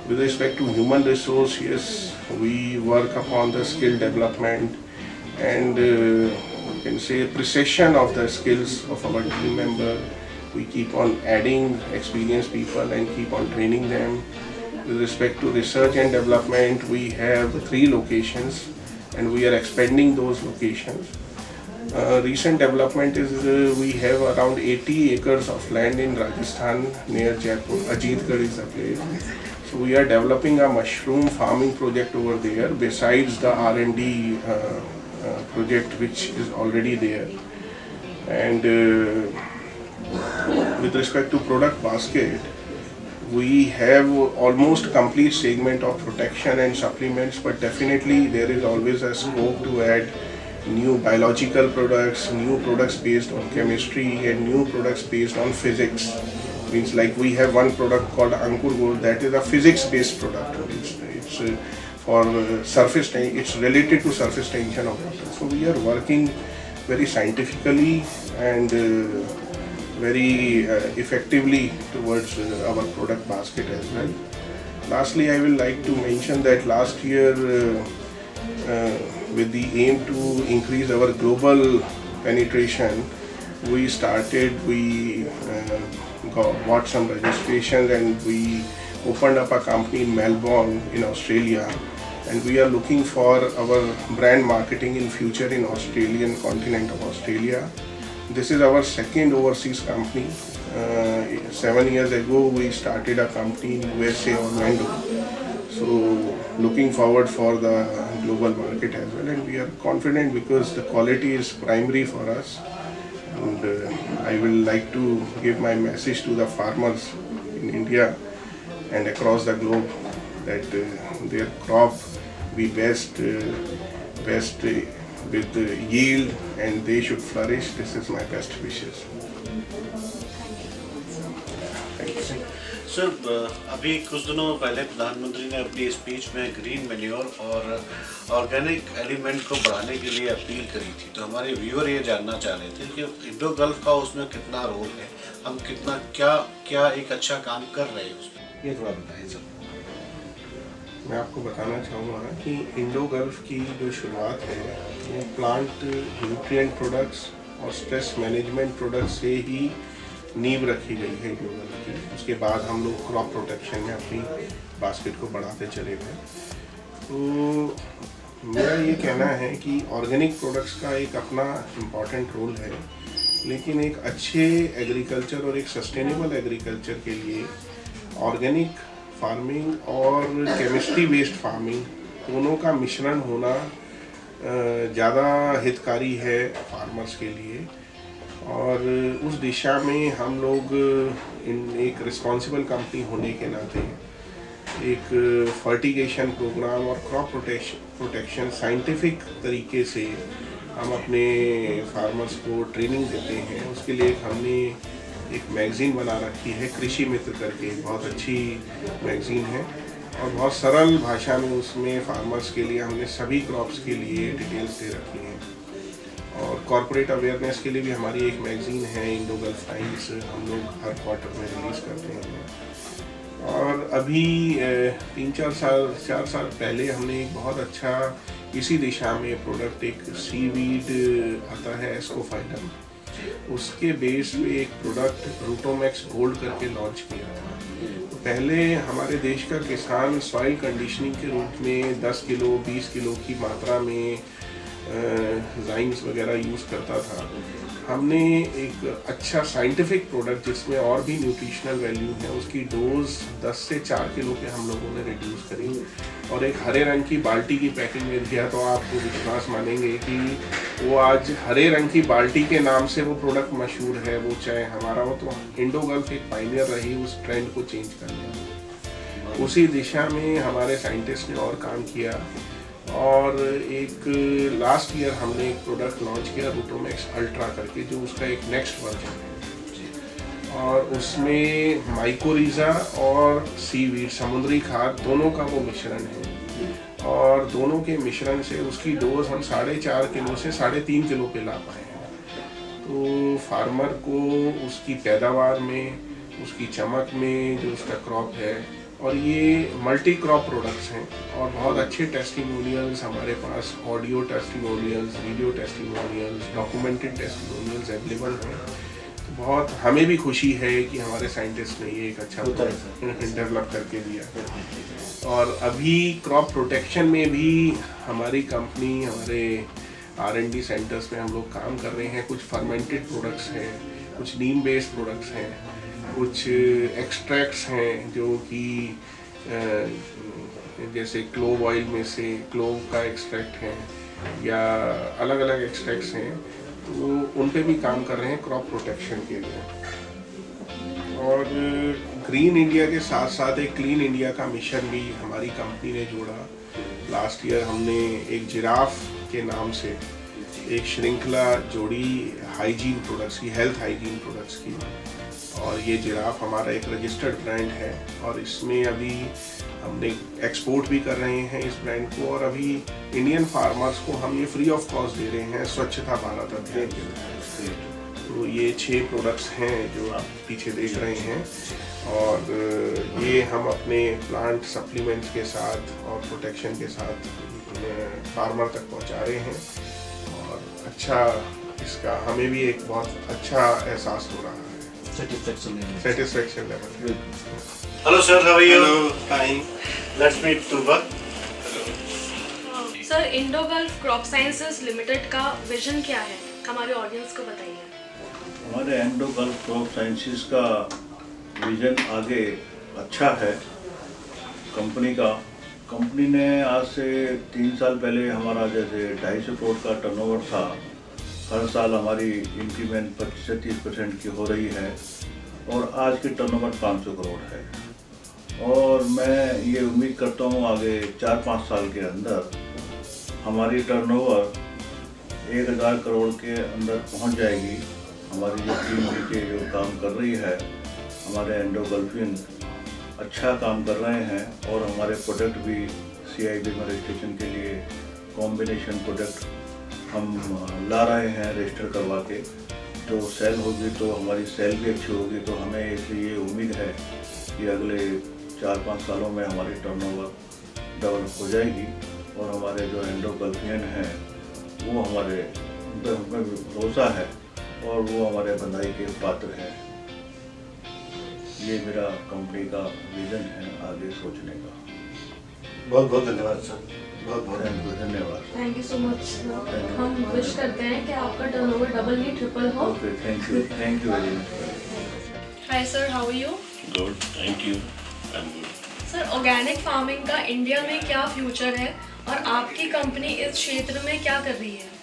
With respect to human resource, yes, we work upon the skill development and you can say precision of the skills of our team member. We keep on adding experienced people and keep on training them. With respect to research and development, we have 3 locations and we are expanding those locations. Recent development is we have around 80 acres of land in Rajasthan near Jaipur. Ajitgarh is the place. So we are developing a mushroom farming project over there besides the R&D project which is already there. And with respect to product basket, we have almost complete segment of protection and supplements, but definitely there is always a scope to add new biological products, new products based on chemistry, and new products based on physics. Means like we have one product called Ankur Gold, that is a physics-based product. It's for surface, it's related to surface tension of water. So we are working very scientifically and very effectively towards our product basket as well. Lastly, I will like to mention that last year, with the aim to increase our global penetration, we bought some registrations and we opened up a company in Melbourne in Australia, and we are looking for our brand marketing in future in Australian continent of Australia. This is our second overseas company. 7 years ago we started a company in USA, Orlando. So looking forward for the global market as well, and we are confident because the quality is primary for us. And I will like to give my message to the farmers in India and across the globe that their crop be best with the yield and they should flourish. This is my best wishes. Thank you. Sir अभी कुछ दिनों पहले प्रधानमंत्री ने अपनी speech में green manure और organic element को बढ़ाने के लिए अपील करी थी, तो हमारे व्यूअर ये जानना चाह रहे थे कि इंडोगल्फ का उसमें कितना रोल है, हम कितना क्या एक अच्छा काम कर रहे हैं उसमें, ये थोड़ा बताएं सर। मैं आपको बताना चाहूँगा कि इंडोगल्फ की जो शुरुआत है वो प्लांट न्यूट्रिएंट प्रोडक्ट्स और स्ट्रेस मैनेजमेंट प्रोडक्ट्स से ही नींव रखी गई है इंडोगल्फ की। उसके बाद हम लोग क्रॉप प्रोटेक्शन में अपनी बास्केट को बढ़ाते चले गए। तो मेरा ये कहना है कि ऑर्गेनिक प्रोडक्ट्स का एक अपना इम्पॉर्टेंट रोल है, लेकिन एक अच्छे एग्रीकल्चर और एक सस्टेनेबल एग्रीकल्चर के लिए ऑर्गेनिक फार्मिंग और केमिस्ट्री बेस्ड फार्मिंग दोनों का मिश्रण होना ज़्यादा हितकारी है फार्मर्स के लिए। और उस दिशा में हम लोग एक रिस्पॉन्सिबल कंपनी होने के नाते एक फर्टिगेशन प्रोग्राम और क्रॉप प्रोटेक्शन साइंटिफिक तरीके से हम अपने फार्मर्स को ट्रेनिंग देते हैं। उसके लिए हमने एक मैगज़ीन बना रखी है, कृषि मित्र करके, बहुत अच्छी मैगज़ीन है और बहुत सरल भाषा में उसमें फार्मर्स के लिए हमने सभी क्रॉप्स के लिए डिटेल्स दे रखी हैं। और कॉरपोरेट अवेयरनेस के लिए भी हमारी एक मैगज़ीन है इंडो गल्फ टाइम्स, हम लोग हर क्वार्टर में रिलीज़ करते हैं। और अभी 4 साल पहले हमने एक बहुत अच्छा इसी दिशा में प्रोडक्ट, एक सीवीड आता है एस्कोफाइलम, उसके बेस पे एक प्रोडक्ट रूटोमैक्स गोल्ड करके लॉन्च किया था। तो पहले हमारे देश का किसान सॉइल कंडीशनिंग के रूप में 10 किलो 20 किलो की मात्रा में जाइम्स वगैरह यूज़ करता था। हमने एक अच्छा साइंटिफिक प्रोडक्ट जिसमें और भी न्यूट्रिशनल वैल्यू है, उसकी डोज 10 से 4 किलो पे हम लोगों ने रिड्यूस करी और एक हरे रंग की बाल्टी की पैकिंग में दिया। तो आपको विश्वास मानेंगे कि वो आज हरे रंग की बाल्टी के नाम से वो प्रोडक्ट मशहूर है। वो चाहे हमारा हो, तो इंडो गल्फ एक पायनियर रही उस ट्रेंड को चेंज करने। उसी दिशा में हमारे साइंटिस्ट ने और काम किया और एक लास्ट ईयर हमने एक प्रोडक्ट लॉन्च किया रूटोमैक्स अल्ट्रा करके, जो उसका एक नेक्स्ट वर्जन है। और उसमें माइकोरिज़ा और सीवीड समुद्री खाद दोनों का वो मिश्रण है और दोनों के मिश्रण से उसकी डोज हम 4.5 किलो से 3.5 किलो पे ला पाए हैं। तो फार्मर को उसकी पैदावार में, उसकी चमक में, जो उसका क्रॉप है, और ये मल्टी क्रॉप प्रोडक्ट्स हैं और बहुत अच्छे टेस्टिमोनियल्स हमारे पास, audio testimonials, video testimonials, documented testimonials available हैं। तो बहुत हमें भी खुशी है कि हमारे साइंटिस्ट ने ये एक अच्छा डेवलप करके दिया। और अभी क्रॉप प्रोटेक्शन में भी हमारी कंपनी, हमारे R&D सेंटर्स में हम लोग काम कर रहे हैं। कुछ फर्मेंटेड प्रोडक्ट्स हैं, कुछ नीम बेस्ड प्रोडक्ट्स हैं, कुछ एक्सट्रैक्ट्स हैं जो कि जैसे क्लोव ऑयल में से क्लोव का एक्सट्रैक्ट है या अलग अलग एक्सट्रैक्ट्स हैं, तो उन पे भी काम कर रहे हैं क्रॉप प्रोटेक्शन के लिए। और ग्रीन इंडिया के साथ साथ एक क्लीन इंडिया का मिशन भी हमारी कंपनी ने जोड़ा। लास्ट ईयर हमने एक जिराफ के नाम से एक श्रृंखला जोड़ी हाइजीन प्रोडक्ट्स की, हेल्थ हाइजीन प्रोडक्ट्स की। और ये जिराफ हमारा एक रजिस्टर्ड ब्रांड है और इसमें अभी हमने एक्सपोर्ट भी कर रहे हैं इस ब्रांड को। और अभी इंडियन फार्मर्स को हम ये फ्री ऑफ कॉस्ट दे रहे हैं स्वच्छता भारत अभियान के तहत। तो ये 6 प्रोडक्ट्स हैं जो आप पीछे देख रहे हैं और ये हम अपने प्लांट सप्लीमेंट्स के साथ और प्रोटेक्शन के साथ फार्मर तक पहुंचा रहे हैं। और अच्छा, इसका हमें भी एक बहुत अच्छा एहसास हो रहा है, satisfaction level. Hello sir, how are you? Hello, fine. Let's meet Tuba. Sir, Indo gulf crop sciences limited का विजन क्या है, हमारे ऑडियंस को बताइए। हमारे इंडो गल्फ क्रॉप साइंसेस का विजन आगे अच्छा है कंपनी का। कंपनी ने आज से 3 साल पहले हमारा जैसे 250 करोड़ का टर्नओवर था, हर साल हमारी इंक्रीमेंट 25-30% की हो रही है और आज की टर्नओवर 500 करोड़ है। और मैं ये उम्मीद करता हूँ आगे 4-5 साल के अंदर हमारी टर्नओवर 1000 करोड़ के अंदर पहुँच जाएगी। हमारी जो टीम नीचे जो काम कर रही है, हमारे इंडो गल्फिन अच्छा काम कर रहे हैं और हमारे प्रोडक्ट भी CIB में रजिस्ट्रेशन के लिए कॉम्बिनेशन प्रोडक्ट हम ला रहे हैं रजिस्टर करवा के। तो सेल होगी तो हमारी सेल भी अच्छी होगी। तो हमें इसलिए उम्मीद है कि अगले 4-5 सालों में हमारी टर्नओवर डेवलप हो जाएगी और हमारे जो इंडो गल्फियन हैं वो हमारे उन पर भरोसा है और वो हमारे बधाई के पात्र हैं। ये मेरा कंपनी का विजन है आगे सोचने का। बहुत बहुत धन्यवाद सर, बहुत बहुत धन्यवाद। Thank you so much. हम विश करते हैं कि आपका टर्नओवर डबल नहीं ट्रिपल हो। Okay, thank you very much. Hi sir, how are you? Good, thank you, I am good. Sir, organic farming का इंडिया में क्या फ्यूचर है और आपकी कंपनी इस क्षेत्र में क्या कर रही है?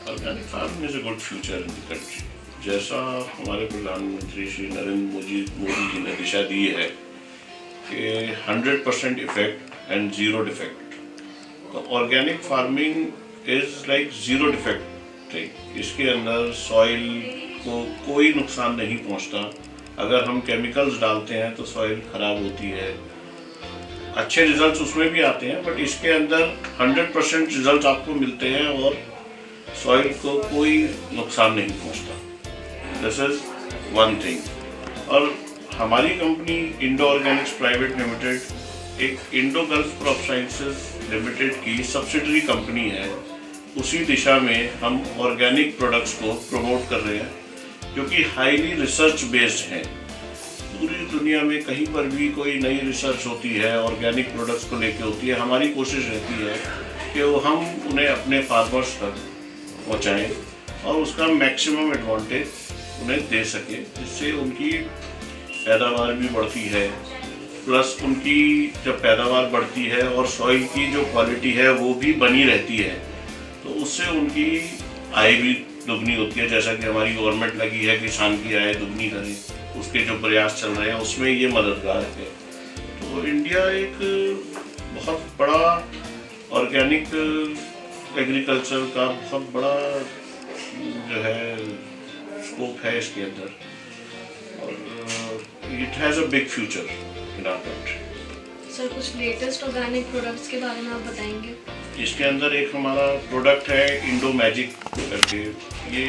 Organic farming is a good future in the country. जैसा हमारे प्रधानमंत्री श्री नरेंद्र मोदी जी ने दिशा दी है कि 100% इफेक्ट एंड 0 डिफेक्ट, तो organic farming is like 0 defect thing. इसके अंदर सॉइल को कोई नुकसान नहीं पहुंचता। अगर हम केमिकल्स डालते हैं तो सॉइल खराब होती है। अच्छे रिजल्ट्स उसमें भी आते हैं, बट इसके अंदर 100% रिजल्ट आपको मिलते हैं और सॉइल को कोई नुकसान नहीं पहुंचता। This is one thing. और हमारी company Indo organics private limited एक Indo gulf crop sciences limited की सब्सिडरी कंपनी है। उसी दिशा में हम ऑर्गेनिक प्रोडक्ट्स को प्रमोट कर रहे हैं, जो कि हाईली रिसर्च बेस्ड हैं। पूरी दुनिया में कहीं पर भी कोई नई रिसर्च होती है ऑर्गेनिक प्रोडक्ट्स को लेके होती है, हमारी कोशिश रहती है कि वो हम उन्हें अपने फार्मर्स तक पहुँचाएँ और उसका मैक्सिमम एडवांटेज उन्हें दे सके, जिससे उनकी पैदावार भी बढ़ती है। प्लस उनकी जब पैदावार बढ़ती है और सॉइल की जो क्वालिटी है वो भी बनी रहती है, तो उससे उनकी आय भी दुगनी होती है। जैसा कि हमारी गवर्नमेंट लगी है किसान की आय दुगनी करे, उसके जो प्रयास चल रहे हैं उसमें ये मददगार है। तो इंडिया एक बहुत बड़ा ऑर्गेनिक एग्रीकल्चर का बहुत बड़ा जो है स्कोप है इसके अंदर, और it has a big future in our country. Sir कुछ लेटेस्ट ऑर्गेनिक प्रोडक्ट्स के बारे में आप बताएंगे? इसके अंदर एक हमारा प्रोडक्ट है इंडो मैजिक करके। ये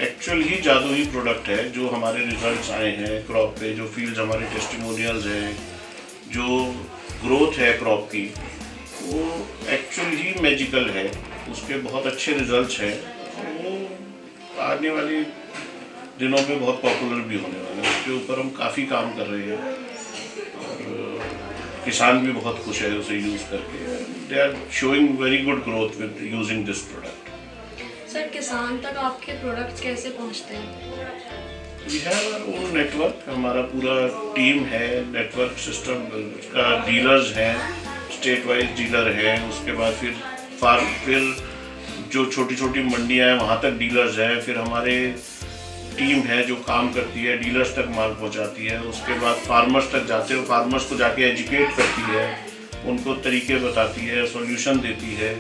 एक्चुअल ही जादुई प्रोडक्ट है। जो हमारे रिजल्ट्स आए हैं क्रॉप पे, जो फील्ड्स हमारे टेस्टिमोनियल्स हैं, जो ग्रोथ है क्रॉप की, वो एक्चुअल ही मैजिकल है। उसके बहुत अच्छे रिजल्ट्स हैं। वो आने वाले दिनों में बहुत पॉपुलर भी होने वाले हैं। उसके ऊपर हम काफ़ी काम कर रहे हैं और किसान भी बहुत खुश है उसे यूज़ करके। They are showing very good growth with using this product. Sir किसान तक आपके प्रोडक्ट्स कैसे पहुंचते हैं? We have our own network. हमारा पूरा टीम है, नेटवर्क सिस्टम का डीलर्स हैं, स्टेट वाइज डीलर हैं। उसके बाद फिर जो छोटी छोटी मंडियाँ हैं वहाँ तक डीलर्स हैं। फिर हमारे टीम है जो काम करती है, डीलर्स तक माल पहुंचाती है। उसके बाद फार्मर्स तक जाते हैं, फार्मर्स को जाके एजुकेट करती है, उनको तरीके बताती है, सॉल्यूशन देती है,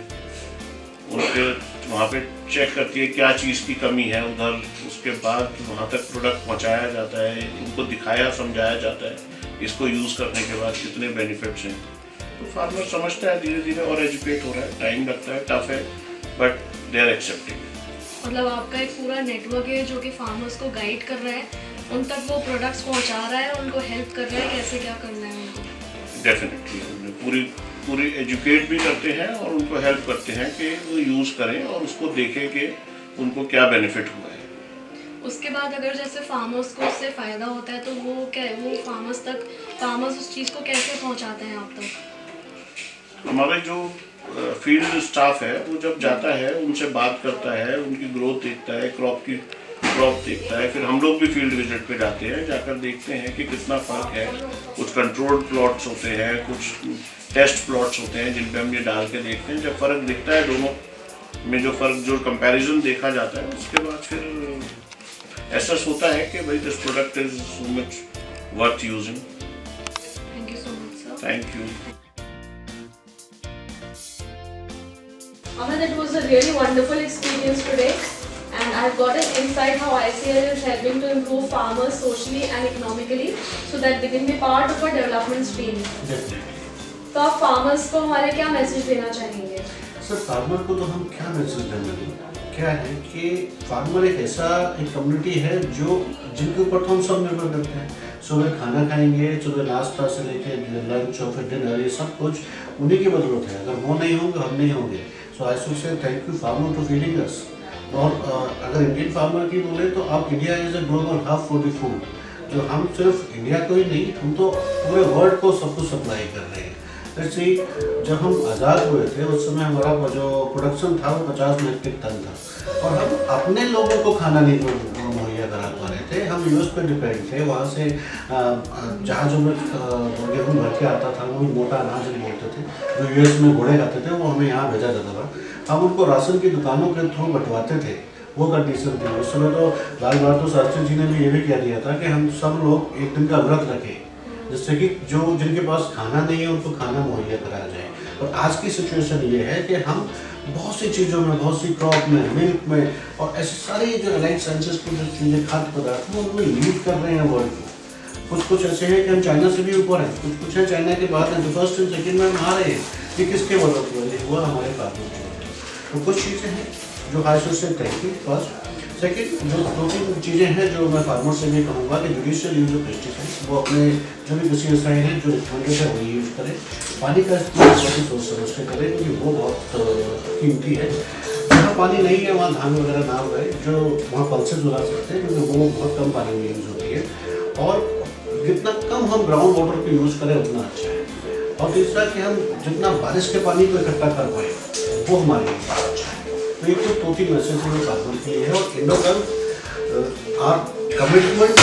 उनके वहाँ पे चेक करती है क्या चीज़ की कमी है उधर। उसके बाद वहाँ तक प्रोडक्ट पहुँचाया जाता है, उनको दिखाया समझाया जाता है इसको यूज़ करने के बाद कितने बेनिफिट्स हैं। तो फार्मर समझता है धीरे धीरे और एजुकेट हो रहा है। टाइम लगता है, टफ है, बट दे आर एक्सेप्टिंग। मतलब आपका एक पूरा नेटवर्क है जो कि फार्मर्स को गाइड कर रहा है, उन तक वो प्रोडक्ट्स पहुंचा रहा है, उनको हेल्प कर रहा है कैसे क्या करना है उनको। डेफिनेटली पूरी एजुकेट भी करते हैं और उनको हेल्प करते हैं कि वो यूज़ करें और उसको देखें कि उनको क्या बेनिफिट हुआ है। उसके बाद अगर जैसे फार्मर्स को उससे फ़ायदा होता है तो वो फार्मर्स उस चीज़ को कैसे पहुंचाते हैं आप तक? हमारे जो फील्ड स्टाफ है वो जब जाता है उनसे बात करता है, उनकी ग्रोथ देखता है, क्रॉप देखता है। फिर हम लोग भी फील्ड विजिट पे जाते हैं, जाकर देखते हैं कि कितना फ़र्क है। कुछ कंट्रोल्ड प्लॉट्स होते हैं, कुछ टेस्ट प्लॉट्स होते हैं जिन पे हम ये डाल के देखते हैं। जब फ़र्क दिखता है दोनों में, जो कंपैरिजन देखा जाता है, उसके बाद फिर एसेस होता है कि भाई this product is so much worth using. Thank you so much sir. Thank you. Amit, it was a really wonderful experience today, and I've got an insight how ICL is helping to improve farmers socially and economically so that they can be part of a development stream. तो आप farmers को हमारे क्या message देना चाहेंगे? Sir farmer को तो हम क्या मैसेज देंगे, क्या है कि फार्मर एक ऐसा एक कम्युनिटी है जो जिनके ऊपर तो हम सब निर्भर करते हैं। सुबह खाना खाएंगे, सुबह नाश्ता से लेके लंच और फिर डिनर, ये सब कुछ उन्हीं की बदौलत है। अगर वो नहीं होंगे हम नहीं होंगे। So I should say thank you farmer to feeding us. और अगर इंडियन फार्मर की बोले तो अब India is a global hub for the food. जो हम सिर्फ इंडिया को ही नहीं, हम तो पूरे वर्ल्ड को सब कुछ सप्लाई कर रहे हैं। जैसे जब हम आज़ाद हुए थे उस समय हमारा जो प्रोडक्शन था वो 50 मीट्रिक टन था, और हम अपने लोगों को खाना नहीं मुहैया करा पा रहे थे। हम यूएस पे डिपेंड थे। वहाँ से जहाज़ों में गेहूँ भर के आता था, वो भी मोटा अनाज नहीं बोलते थे, जो यूएस में घोड़े खाते थे, वो हमें यहाँ भेजा जाता था। हम उनको राशन की दुकानों के थ्रू बंटवाते थे, वो कंडीशन थी उस समय। तो लाल बहादुर शास्त्री जी ने भी ये भी कह दिया था कि हम सब लोग एक दिन का व्रत रखें, जिससे कि जो जिनके पास खाना नहीं है उनको खाना मुहैया कराया जाए। और आज की सिचुएशन ये है कि हम बहुत सी चीज़ों में, बहुत सी क्रॉप में, मिल्क में और ऐसे सारी जो एलाइड साइंसेस की जो चीज़ें, खाद्य पदार्थ हैं, उनमें लीड कर रहे हैं वर्ल्ड को। कुछ ऐसे हैं कि हम चाइना से भी ऊपर हैं, कुछ है चाइना के बाद हैं, जो फर्स्ट एंड सेकेंड में हम आ रहे हैं। ये किसके बदौलत हुआ? हमारे फार्मर की। तो कुछ चीज़ें हैं जो खास तौर से थैंक यू फर्स्ट। सेकेंड, जो 2-3 चीज़ें हैं जो मैं फार्मर से भी कहूँगा कि जुडिशियल यूज ऑफ पेस्टिसाइड्स वो अपने जो भी पेस्टिसाइड हैं जो रिकमेंडेड है वही यूज़ करें। पानी का इस्तेमाल बहुत ही सोच समझ के करें क्योंकि वो बहुत कीमती है। जहाँ पानी नहीं है वहाँ धान वगैरह ना उगाए, जो वहाँ पल्सेस उगा सकते हैं क्योंकि वो बहुत कम पानी में यूज़ होती है। और जितना कम हम ग्राउंड वाटर को यूज़ करें उतना अच्छा है। और तीसरा कि हम जितना बारिश के पानी को इकट्ठा कर पाए वो हमारे लिए बहुत अच्छा है। तो ये तो 2-3 मैसेज में फार्मर के लिए है। और Indogulf are commitment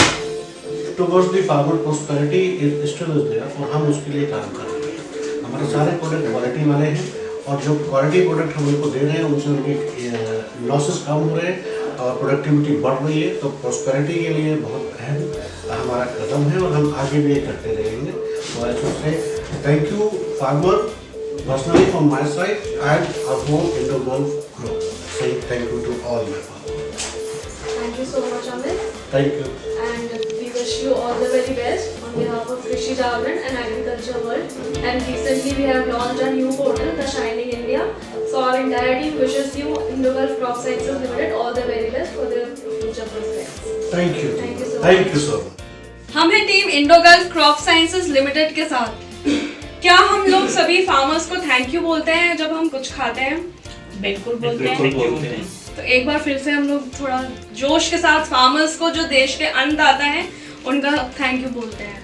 towards the farmer prosperity is still is there और हम उसके लिए काम कर रहे हैं। हमारे सारे प्रोडक्ट क्वालिटी वाले हैं और जो क्वालिटी प्रोडक्ट हम उनको दे रहे हैं उनसे उनके लॉसेस कम हो रहे हैं और प्रोडक्टिविटी बढ़ रही है। तो प्रोस्पेरिटी के लिए बहुत अहम हमारा कदम है और हम आगे भी ये करते रहेंगे। तो आई should say thank you farmer personally from my side and our whole Indo-Gulf group. Saying thank you to all my farmers. Thank you so much, Amit. Thank you. And we wish you all the very best on behalf of Krishi Development and Agriculture World. And recently we have launched a new portal, The Shining India. So our entire team wishes you Indo-Gulf Crop Sciences Limited all the very best for their future prospects. Thank you. Thank you so Thank much. you so much. हम हैं team इंडोगल्फ crop sciences limited के साथ। क्या हम लोग सभी farmers को thank you बोलते हैं जब हम कुछ खाते हैं? बिल्कुल बोलते हैं। तो एक बार फिर से हम लोग थोड़ा जोश के साथ फार्मर्स को जो देश के अन्नदाता हैं उनका थैंक यू बोलते हैं।